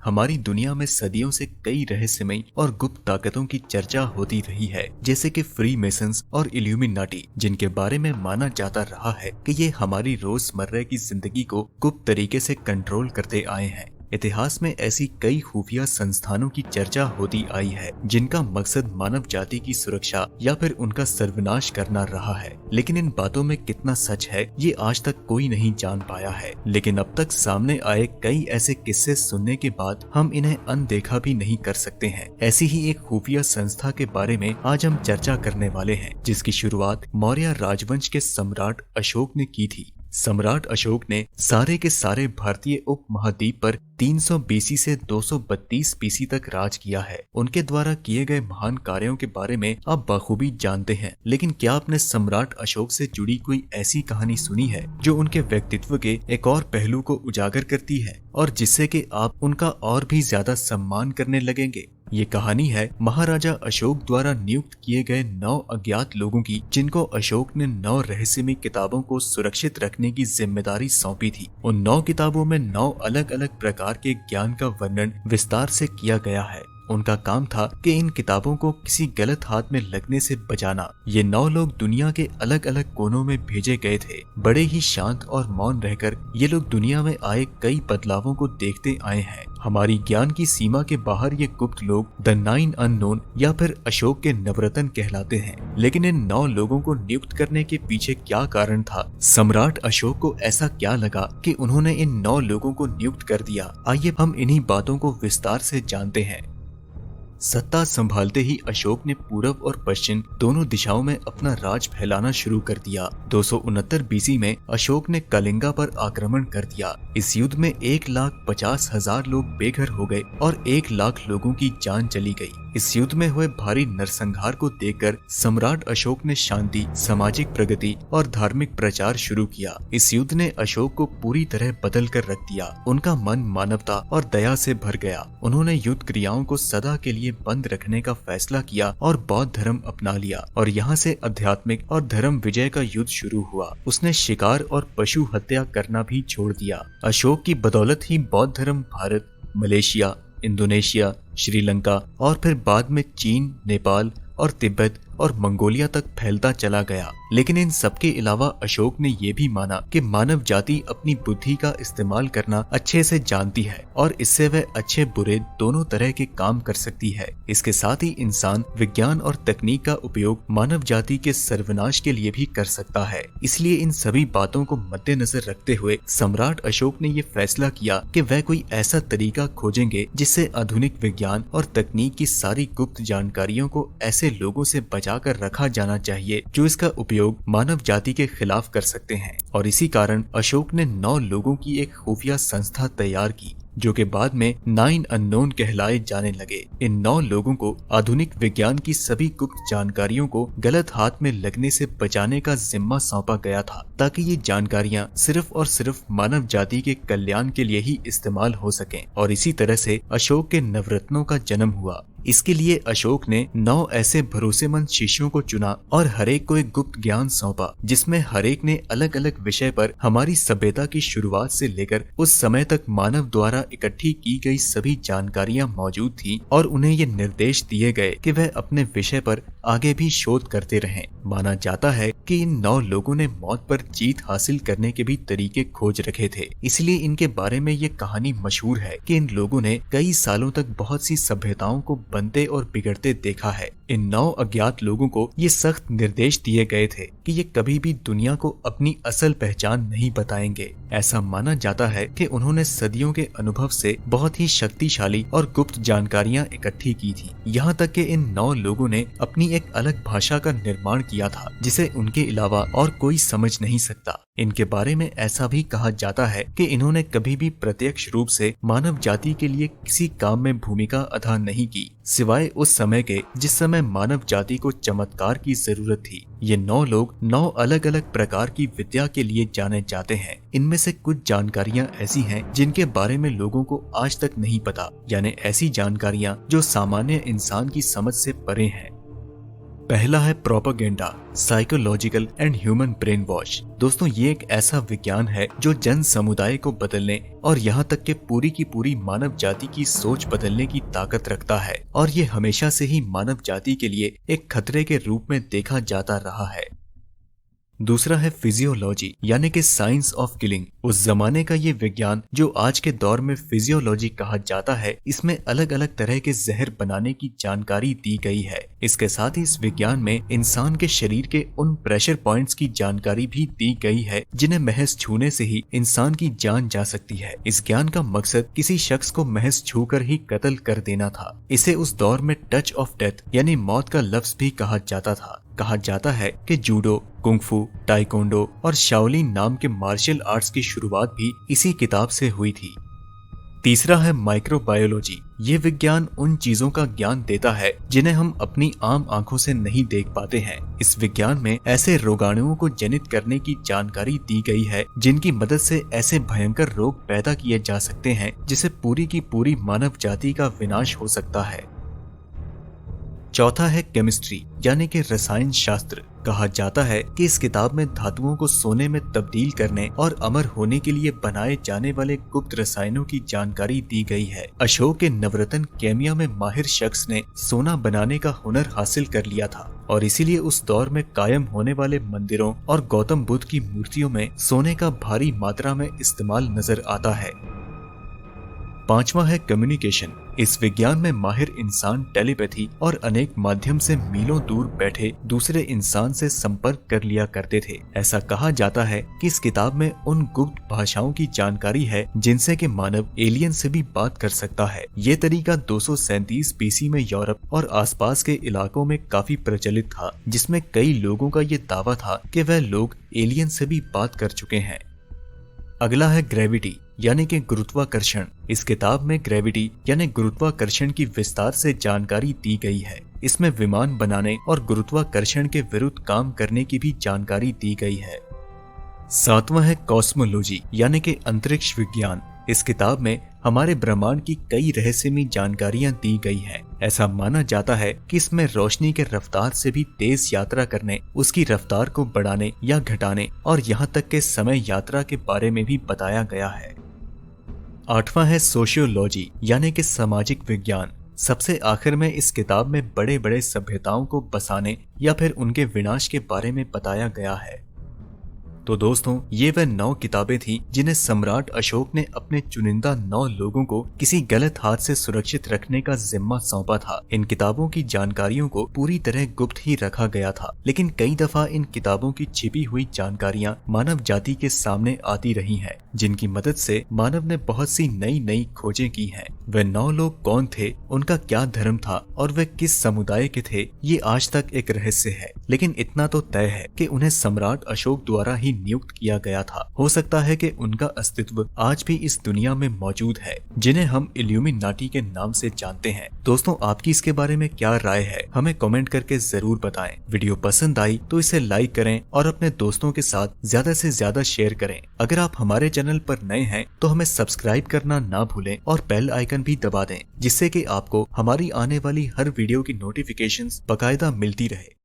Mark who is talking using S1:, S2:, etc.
S1: हमारी दुनिया में सदियों से कई रहस्यमयी और गुप्त ताकतों की चर्चा होती रही है, जैसे कि फ्री मेसन्स और इल्यूमिनाटी, जिनके बारे में माना जाता रहा है कि ये हमारी रोजमर्रा की जिंदगी को गुप्त तरीके से कंट्रोल करते आए हैं। इतिहास में ऐसी कई खुफिया संस्थानों की चर्चा होती आई है जिनका मकसद मानव जाति की सुरक्षा या फिर उनका सर्वनाश करना रहा है। लेकिन इन बातों में कितना सच है ये आज तक कोई नहीं जान पाया है। लेकिन अब तक सामने आए कई ऐसे किस्से सुनने के बाद हम इन्हें अनदेखा भी नहीं कर सकते हैं। ऐसी ही एक खुफिया संस्था के बारे में आज हम चर्चा करने वाले हैं, जिसकी शुरुआत मौर्य राजवंश के सम्राट अशोक ने की थी। सम्राट अशोक ने सारे के सारे भारतीय उपमहाद्वीप पर 300 बीसी से 232 बीसी तक राज किया है। उनके द्वारा किए गए महान कार्यों के बारे में आप बखूबी जानते हैं, लेकिन क्या आपने सम्राट अशोक से जुड़ी कोई ऐसी कहानी सुनी है जो उनके व्यक्तित्व के एक और पहलू को उजागर करती है और जिससे कि आप उनका और भी ज्यादा सम्मान करने लगेंगे? ये कहानी है महाराजा अशोक द्वारा नियुक्त किए गए 9 अज्ञात लोगों की, जिनको अशोक ने 9 रहस्यमयी किताबों को सुरक्षित रखने की जिम्मेदारी सौंपी थी। उन 9 किताबों में 9 अलग अलग प्रकार के ज्ञान का वर्णन विस्तार से किया गया है। उनका काम था कि इन किताबों को किसी गलत हाथ में लगने से बचाना। ये 9 लोग दुनिया के अलग अलग कोनों में भेजे गए थे। बड़े ही शांत और मौन रहकर ये लोग दुनिया में आए कई बदलावों को देखते आए हैं। हमारी ज्ञान की सीमा के बाहर ये गुप्त लोग द 9 अननोन या फिर अशोक के नवरत्न कहलाते हैं। लेकिन इन 9 लोगों को नियुक्त करने के पीछे क्या कारण था? सम्राट अशोक को ऐसा क्या लगा कि उन्होंने इन 9 लोगों को नियुक्त कर दिया? आइए हम इन्हीं बातों को विस्तार से जानते हैं। सत्ता संभालते ही अशोक ने पूर्व और पश्चिम दोनों दिशाओं में अपना राज फैलाना शुरू कर दिया। 269 बीसी में अशोक ने कलिंगा पर आक्रमण कर दिया। इस युद्ध में 1,50,000 लोग बेघर हो गए और 1 लाख लोगों की जान चली गई। इस युद्ध में हुए भारी नरसंहार को देखकर सम्राट अशोक ने शांति, सामाजिक प्रगति और धार्मिक प्रचार शुरू किया। इस युद्ध ने अशोक को पूरी तरह बदल कर रख दिया। उनका मन मानवता और दया से भर गया। उन्होंने युद्ध क्रियाओं को सदा के लिए बंद रखने का फैसला किया और बौद्ध धर्म अपना लिया और यहाँ से आध्यात्मिक और धर्म विजय का युद्ध शुरू हुआ। उसने शिकार और पशु हत्या करना भी छोड़ दिया। अशोक की बदौलत ही बौद्ध धर्म भारत, मलेशिया, इंडोनेशिया, श्रीलंका और फिर बाद में चीन, नेपाल और तिब्बत और मंगोलिया तक फैलता चला गया। लेकिन इन सबके अलावा अशोक ने ये भी माना कि मानव जाति अपनी बुद्धि का इस्तेमाल करना अच्छे से जानती है और इससे वह अच्छे बुरे दोनों तरह के काम कर सकती है। इसके साथ ही इंसान विज्ञान और तकनीक का उपयोग मानव जाति के सर्वनाश के लिए भी कर सकता है। इसलिए इन सभी बातों को मद्देनजर रखते हुए सम्राट अशोक ने ये फैसला किया कि वह कोई ऐसा तरीका खोजेंगे जिससे आधुनिक विज्ञान और तकनीक की सारी गुप्त जानकारियों को ऐसे लोगों से बचाकर रखा जाना चाहिए जो इसका उपयोग मानव जाति के खिलाफ कर सकते हैं। और इसी कारण अशोक ने 9 लोगों की एक खुफिया संस्था तैयार की जो कि बाद में 9 अननोन कहलाए जाने लगे। इन 9 लोगों को आधुनिक विज्ञान की सभी गुप्त जानकारियों को गलत हाथ में लगने से बचाने का जिम्मा सौंपा गया था, ताकि ये जानकारियां सिर्फ और सिर्फ मानव जाति के कल्याण के लिए ही इस्तेमाल हो सकें। और इसी तरह से अशोक के नवरत्नों का जन्म हुआ। इसके लिए अशोक ने 9 ऐसे भरोसेमंद शिष्यों को चुना और हरेक को एक गुप्त ज्ञान सौंपा, जिसमें हरेक ने अलग अलग विषय पर हमारी सभ्यता की शुरुआत से लेकर उस समय तक मानव द्वारा इकट्ठी की गई सभी जानकारियां मौजूद थी और उन्हें ये निर्देश दिए गए कि वह अपने विषय पर आगे भी शोध करते रहें। माना जाता है कि इन 9 लोगों ने मौत पर जीत हासिल करने के भी तरीके खोज रखे थे। इसलिए इनके बारे में ये कहानी मशहूर है कि इन लोगों ने कई सालों तक बहुत सी सभ्यताओं को बनते और बिगड़ते देखा है। इन 9 अज्ञात लोगों को ये सख्त निर्देश दिए गए थे कि ये कभी भी दुनिया को अपनी असल पहचान नहीं बताएंगे। ऐसा माना जाता है कि उन्होंने सदियों के अनुभव से बहुत ही शक्तिशाली और गुप्त जानकारियां इकट्ठी की थी। यहाँ तक कि इन 9 लोगों ने अपनी एक अलग भाषा का निर्माण किया था जिसे उनके अलावा और कोई समझ नहीं सकता। इनके बारे में ऐसा भी कहा जाता है कि इन्होंने कभी भी प्रत्यक्ष रूप से मानव जाति के लिए किसी काम में भूमिका अदा नहीं की, सिवाय उस समय के जिस समय मानव जाति को चमत्कार की जरूरत थी। ये 9 लोग 9 अलग अलग प्रकार की विद्या के लिए जाने जाते हैं। इनमें से कुछ जानकारियां ऐसी हैं जिनके बारे में लोगों को आज तक नहीं पता, यानी ऐसी जानकारियां जो सामान्य इंसान की समझ से परे हैं। पहला है propaganda, psychological and human brain wash. दोस्तों ये एक ऐसा विज्ञान है जो जन समुदाय को बदलने और यहाँ तक के पूरी की पूरी मानव जाति की सोच बदलने की ताकत रखता है, और ये हमेशा से ही मानव जाति के लिए एक खतरे के रूप में देखा जाता रहा है। दूसरा है फिजियोलॉजी यानी कि साइंस ऑफ किलिंग। उस जमाने का ये विज्ञान जो आज के दौर में फिजियोलॉजी कहा जाता है, इसमें अलग अलग तरह के जहर बनाने की जानकारी दी गई है। इसके साथ ही इस विज्ञान में इंसान के शरीर के उन प्रेशर पॉइंट्स की जानकारी भी दी गई है जिन्हें महज छूने से ही इंसान की जान जा सकती है। इस ज्ञान का मकसद किसी शख्स को महज छूकर ही कत्ल कर देना था। इसे उस दौर में टच ऑफ डेथ यानी मौत का लफ्ज भी कहा जाता था। कहा जाता है कि जूडो, कुंगफू, टाइकोंडो और शाओलिन नाम के मार्शल आर्ट्स की शुरुआत भी इसी किताब से हुई थी। तीसरा है माइक्रोबायोलॉजी। ये विज्ञान उन चीजों का ज्ञान देता है जिन्हें हम अपनी आम आंखों से नहीं देख पाते हैं। इस विज्ञान में ऐसे रोगाणुओं को जनित करने की जानकारी दी गई है जिनकी मदद से ऐसे भयंकर रोग पैदा किए जा सकते हैं जिससे पूरी की पूरी मानव जाति का विनाश हो सकता है। चौथा है केमिस्ट्री यानी कि रसायन शास्त्र। कहा जाता है कि इस किताब में धातुओं को सोने में तब्दील करने और अमर होने के लिए बनाए जाने वाले गुप्त रसायनों की जानकारी दी गई है। अशोक के नवरत्न केमिया में माहिर शख्स ने सोना बनाने का हुनर हासिल कर लिया था और इसीलिए उस दौर में कायम होने वाले मंदिरों और गौतम बुद्ध की मूर्तियों में सोने का भारी मात्रा में इस्तेमाल नजर आता है। पांचवा है कम्युनिकेशन। इस विज्ञान में माहिर इंसान टेलीपैथी और अनेक माध्यम से मीलों दूर बैठे दूसरे इंसान से संपर्क कर लिया करते थे। ऐसा कहा जाता है कि इस किताब में उन गुप्त भाषाओं की जानकारी है जिनसे कि मानव एलियन से भी बात कर सकता है। ये तरीका 237 BC में यूरोप और आसपास के इलाकों में काफी प्रचलित था, जिसमें कई लोगों का ये दावा था कि वह लोग एलियन से भी बात कर चुके हैं। अगला है ग्रेविटी यानी कि गुरुत्वाकर्षण। इस किताब में ग्रेविटी यानी गुरुत्वाकर्षण की विस्तार से जानकारी दी गई है। इसमें विमान बनाने और गुरुत्वाकर्षण के विरुद्ध काम करने की भी जानकारी दी गई है। सातवां है कॉस्मोलॉजी यानी कि अंतरिक्ष विज्ञान। इस किताब में हमारे ब्रह्मांड की कई रहस्यमयी जानकारियां दी गई हैं। ऐसा माना जाता है कि इसमें रोशनी के रफ्तार से भी तेज यात्रा करने, उसकी रफ्तार को बढ़ाने या घटाने और यहाँ तक के समय यात्रा के बारे में भी बताया गया है। आठवां है सोशियोलॉजी यानी कि सामाजिक विज्ञान। सबसे आखिर में इस किताब में बड़े बड़े सभ्यताओं को बसाने या फिर उनके विनाश के बारे में बताया गया है। तो दोस्तों ये वह 9 किताबें थी जिन्हें सम्राट अशोक ने अपने चुनिंदा 9 लोगों को किसी गलत हाथ से सुरक्षित रखने का जिम्मा सौंपा था। इन किताबों की जानकारियों को पूरी तरह गुप्त ही रखा गया था, लेकिन कई दफा इन किताबों की छिपी हुई जानकारियां मानव जाति के सामने आती रही हैं, जिनकी मदद से मानव ने बहुत सी नई नई खोजें की हैं। वह 9 लोग कौन थे, उनका क्या धर्म था और वे किस समुदाय के थे, ये आज तक एक रहस्य है। लेकिन इतना तो तय है कि उन्हें सम्राट अशोक द्वारा ही नियुक्त किया गया था। हो सकता है कि उनका अस्तित्व आज भी इस दुनिया में मौजूद है, जिन्हें हम इल्यूमिनाटी के नाम से जानते हैं। दोस्तों आपकी इसके बारे में क्या राय है, हमें कमेंट करके जरूर बताएं। वीडियो पसंद आई तो इसे लाइक करें और अपने दोस्तों के साथ ज्यादा से ज्यादा शेयर करें। अगर आप हमारे चैनल पर नए हैं तो हमें सब्सक्राइब करना ना भूलें और बेल आइकन भी दबा दें, जिससे कि आपको हमारी आने वाली हर वीडियो की नोटिफिकेशंस बाकायदा मिलती रहे।